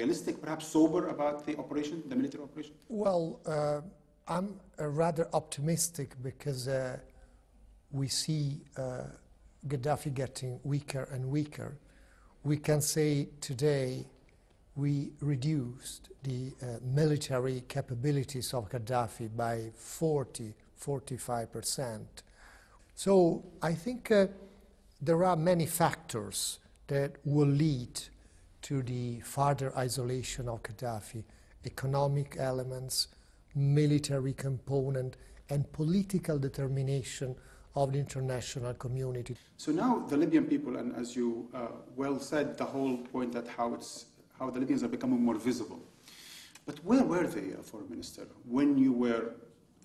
realistic, perhaps sober about the operation, the military operation? Well, I'm rather optimistic because we see Gaddafi getting weaker and weaker. We can say today we reduced the military capabilities of Gaddafi by 45%. So I think there are many factors that will lead to the further isolation of Gaddafi: economic elements, military component, and political determination of the international community. So now the Libyan people, and as you well said, the whole point that how the Libyans are becoming more visible. But where were they, Foreign Minister, when you were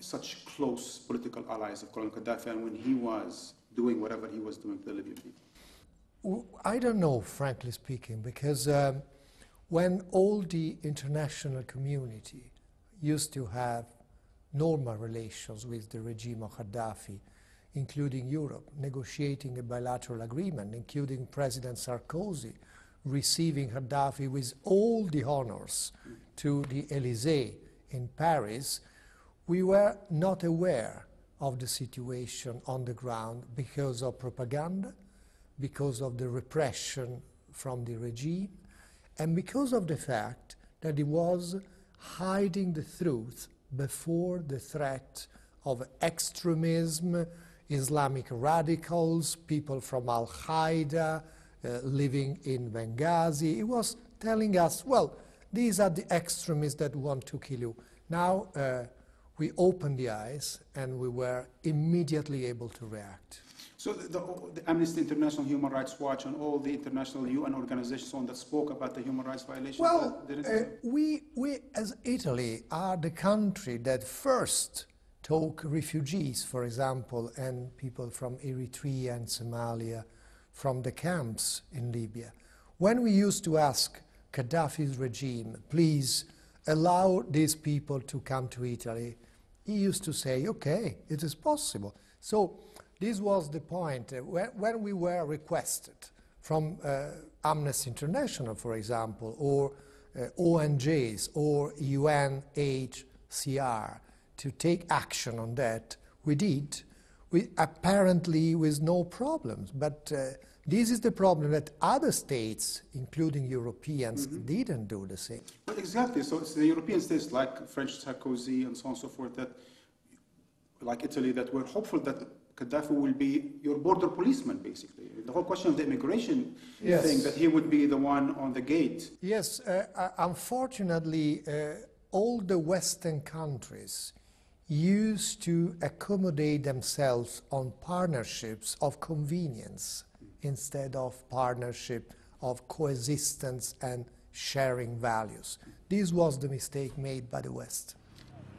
such close political allies of Colonel Gaddafi and when he was doing whatever he was doing to the Libyan people? I don't know, frankly speaking, because when all the international community used to have normal relations with the regime of Gaddafi, including Europe, negotiating a bilateral agreement, including President Sarkozy receiving Gaddafi with all the honors to the Élysée in Paris, we were not aware of the situation on the ground because of propaganda, because of the repression from the regime, and because of the fact that it was hiding the truth before the threat of extremism, Islamic radicals, people from Al-Qaeda living in Benghazi. It was telling us, well, these are the extremists that want to kill you. Now we opened the eyes and we were immediately able to react. So the Amnesty International, Human Rights Watch, and all the international UN organizations on that spoke about the human rights violations? Well, we as Italy are the country that first took refugees, for example, and people from Eritrea and Somalia from the camps in Libya. When we used to ask Gaddafi's regime, please allow these people to come to Italy, he used to say, okay, it is possible. So this was the point. When we were requested from Amnesty International, for example, or ONGs or UNHCR to take action on that, we did. We apparently with no problems. But this is the problem that other states, including Europeans, didn't do the same. Well, exactly. So it's the European states like French Sarkozy and so on and so forth, that, like Italy, that were hopeful that Gaddafi will be your border policeman, basically. The whole question of the immigration thing, that he would be the one on the gate. Yes, unfortunately, all the Western countries used to accommodate themselves on partnerships of convenience instead of partnership of coexistence and sharing values. This was the mistake made by the West.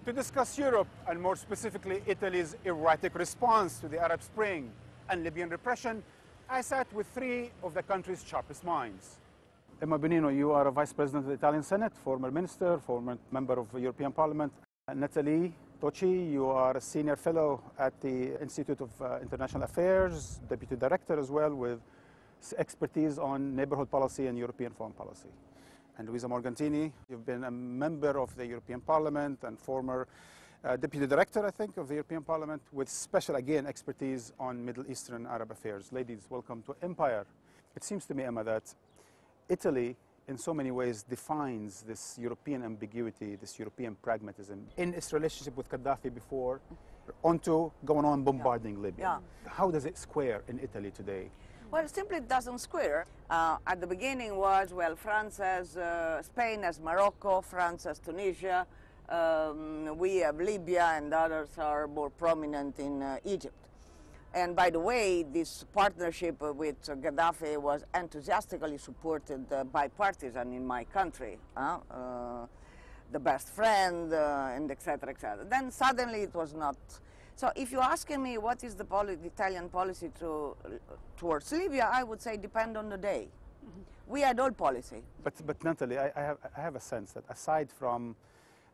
To discuss Europe, and more specifically Italy's erratic response to the Arab Spring and Libyan repression, I sat with three of the country's sharpest minds. Emma Bonino, you are a Vice President of the Italian Senate, former Minister, former Member of the European Parliament. Natalie Tocci, you are a Senior Fellow at the Institute of International Affairs, Deputy Director as well, with expertise on neighborhood policy and European foreign policy. And Luisa Morgantini, you've been a member of the European Parliament and former Deputy Director, I think, of the European Parliament with special, again, expertise on Middle Eastern Arab affairs. Ladies, welcome to Empire. It seems to me, Emma, that Italy, in so many ways, defines this European ambiguity, this European pragmatism in its relationship with Gaddafi before, onto going on bombarding Libya. How does it square in Italy today? Well, it simply doesn't square. At the beginning was, well, France has Spain has Morocco, France has Tunisia, we have Libya, and others are more prominent in Egypt. And by the way, this partnership with Gaddafi was enthusiastically supported bipartisan in my country. The best friend, and et cetera, et cetera. Then suddenly it was not. So if you're asking me what is the Italian policy towards Libya, I would say depend on the day. We had all policy. But Natalie, I have a sense that aside from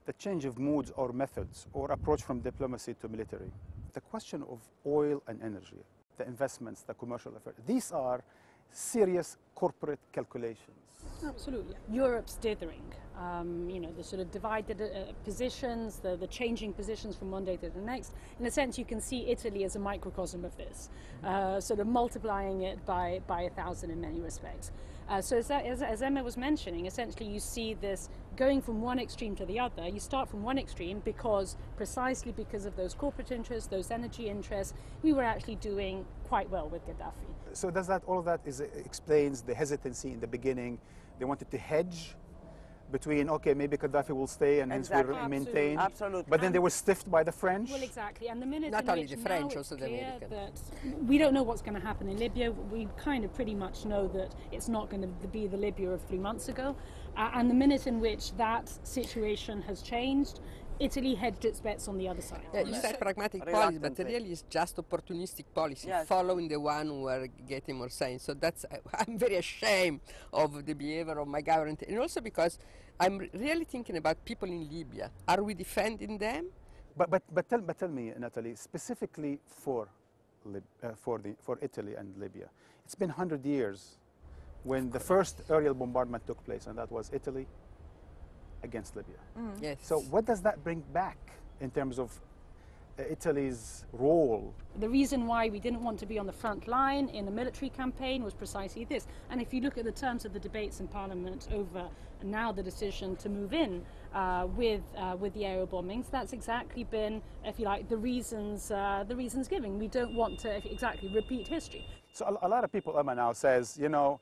the change of moods or methods or approach from diplomacy to military, the question of oil and energy, the investments, the commercial affairs, these are serious corporate calculations. Absolutely. Europe's dithering. You know, the sort of divided positions, the changing positions from one day to the next. In a sense, you can see Italy as a microcosm of this, sort of multiplying it by 1,000 in many respects. So as Emma was mentioning, essentially you see this going from one extreme to the other. You start from one extreme precisely because of those corporate interests, those energy interests, we were actually doing quite well with Gaddafi. So does that, all of that explains the hesitancy in the beginning? They wanted to hedge between, okay, maybe Gaddafi will stay and hence Exactly. we'll maintain. Absolutely. But then they were stiffed by the French. Well, exactly. And the minute Not in only which the French, now also it's the clear American. that we don't know what's going to happen in Libya. We kind of pretty much know that it's not going to be the Libya of 3 months ago. And the minute in which that situation has changed, Italy hedged its bets on the other side. Yeah, you said pragmatic policy, but really it's just opportunistic policy, Yes. following the one who are getting more sense. So that's, I'm very ashamed of the behavior of my government, and also because I'm really thinking about people in Libya. Are we defending them? But tell me, Natalie, specifically for Italy and Libya, it's been 100 years when the first aerial bombardment took place, and that was Italy against Libya. Yes. So what does that bring back in terms of Italy's role? The reason why we didn't want to be on the front line in a military campaign was precisely this. And if you look at the terms of the debates in Parliament over now the decision to move in with the aerial bombings, that's exactly been, if you like, the reasons given. We don't want to exactly repeat history. So a lot of people, Emma, now says, you know,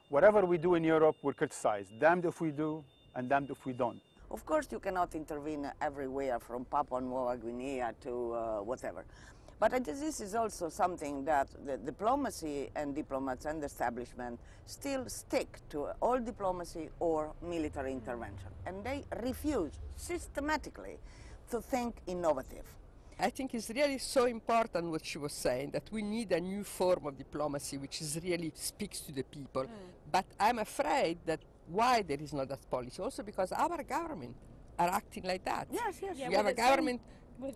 whatever we do in Europe, we're criticized. Damned if we do, and damned if we don't. Of course, you cannot intervene everywhere from Papua New Guinea to whatever. But this is also something that the diplomacy and diplomats and the establishment still stick to all diplomacy or military intervention. And they refuse systematically to think innovative. I think it's really so important what she was saying, that we need a new form of diplomacy which is really speaks to the people. But I'm afraid that why there is not that policy, also because our government are acting like that. Yes, yes. Yeah, We have a government.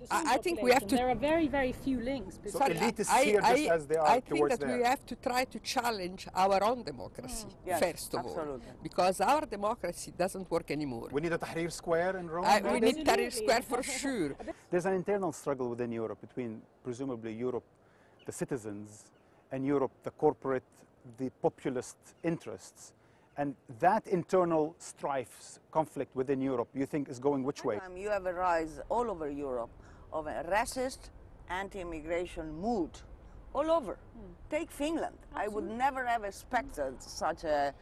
I think we have to. There are very, very few links. So between elitists here just as they are I think towards that there. we have to try to challenge our own democracy, Yes, first of all. absolutely. Because our democracy doesn't work anymore. We need a Tahrir Square in Rome. We need Tahrir Square for sure. There's an internal struggle within Europe between, presumably, Europe, the citizens, and Europe, the corporate, the populist interests. And that internal strife, conflict within Europe, you think is going which way? You have a rise all over Europe of a racist, anti-immigration mood all over. Take Finland. I would never have expected such a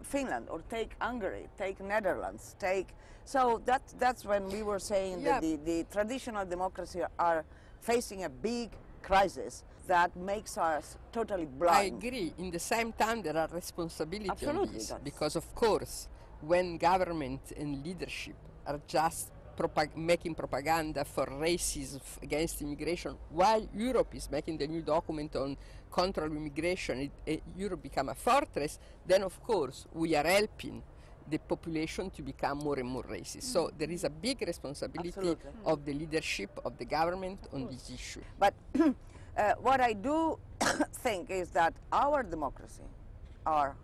Finland, or take Hungary, take Netherlands, so that's when we were saying that the traditional democracy are facing a big crisis that makes us totally blind. I agree. In the same time, there are responsibility Absolutely, on this. that's- Because, of course, when government and leadership are just making propaganda for racism against immigration, while Europe is making the new document on control of immigration, Europe become a fortress, then, of course, we are helping the population to become more and more racist. So there is a big responsibility Absolutely. of the leadership of the government on this issue. But what I do think is that our democracy are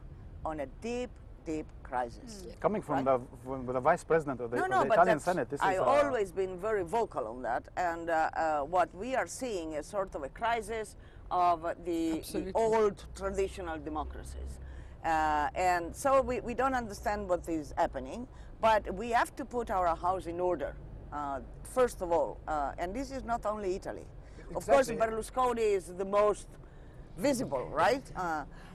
on a deep, deep crisis. Coming from Right? the vice president of the, No, of no, the but Italian that's- Senate, this I've is always been very vocal on that, and what we are seeing is sort of a crisis of the Absolutely. old traditional democracies. And so we don't understand what is happening, but we have to put our house in order, first of all, and this is not only Italy. Of course, Exactly. Berlusconi is the most visible, right?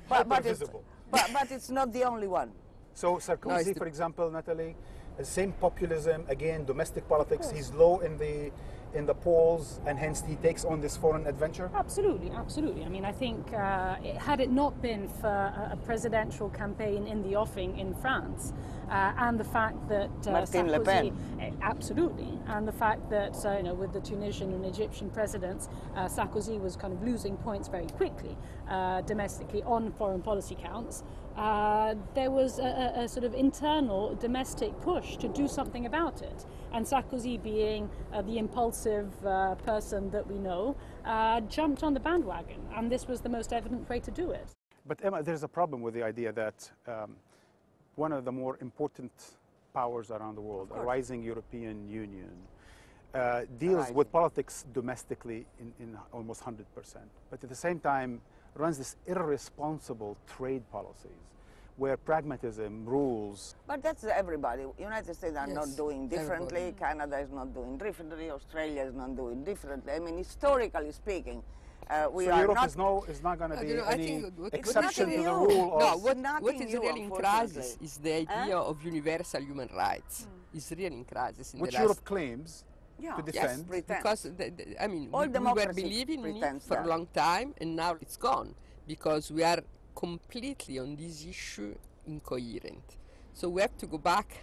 But it's not the only one. So Sarkozy, for example, Natalie, same populism, again, domestic politics. He's low in the polls, and hence he takes on this foreign adventure. Absolutely, absolutely. I mean, I think had it not been for a presidential campaign in the offing in France, and the fact that Marine Le Pen. Absolutely, and the fact that with the Tunisian and Egyptian presidents, Sarkozy was kind of losing points very quickly domestically on foreign policy counts. There was a sort of internal domestic push to do something about it. And Sarkozy, being the impulsive person that we know, jumped on the bandwagon. And this was the most evident way to do it. But Emma, there's a problem with the idea that one of the more important powers around the world, a rising European Union, deals with politics domestically in almost 100%, but at the same time runs this irresponsible trade policies where pragmatism rules. But that's everybody. United States are not doing differently, everybody. Canada is not doing differently, Australia is not doing differently. I mean, historically speaking, we so are Europe not... is not going to be I any think exception to the new. rule No, of... what is new, really in crisis is the idea of universal human rights. It's really in crisis in which the last... Europe claims to Yes, defend. because I mean, All we were democracy believing in it pretends for a that. long time, and now it's gone because we are completely on this issue incoherent. So we have to go back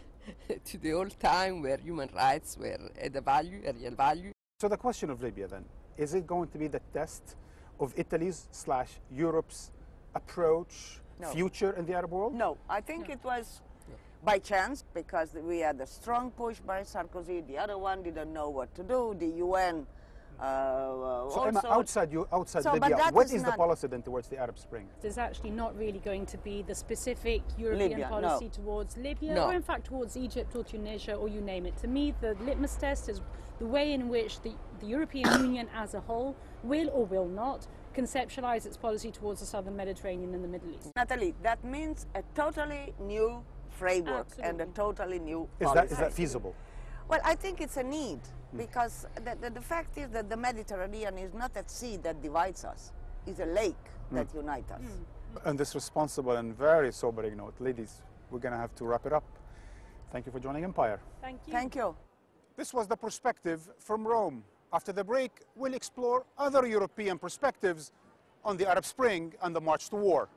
to the old time where human rights were a real value. So the question of Libya then, is it going to be the test of Italy's / Europe's approach, future in the Arab world? No, I think it was by chance, because we had a strong push by Sarkozy. The other one didn't know what to do. The UN So also... Emma, outside So, but Libya, that what is is the not- policy then towards the Arab Spring? There's actually not really going to be the specific European Libya, policy no. towards Libya, No. or in fact towards Egypt or Tunisia, or you name it. To me, the litmus test is the way in which the European Union as a whole will or will not conceptualize its policy towards the southern Mediterranean and the Middle East. Natalie, that means a totally new framework and a Absolutely. totally new Is policy. that feasible? Well, I think it's a need, because the fact is that the Mediterranean is not a sea that divides us. It's a lake that unites us. On this responsible and very sobering note, ladies, we're going to have to wrap it up. Thank you for joining Empire. Thank you. Thank you. This was The Perspective from Rome. After the break, we'll explore other European perspectives on the Arab Spring and the march to war.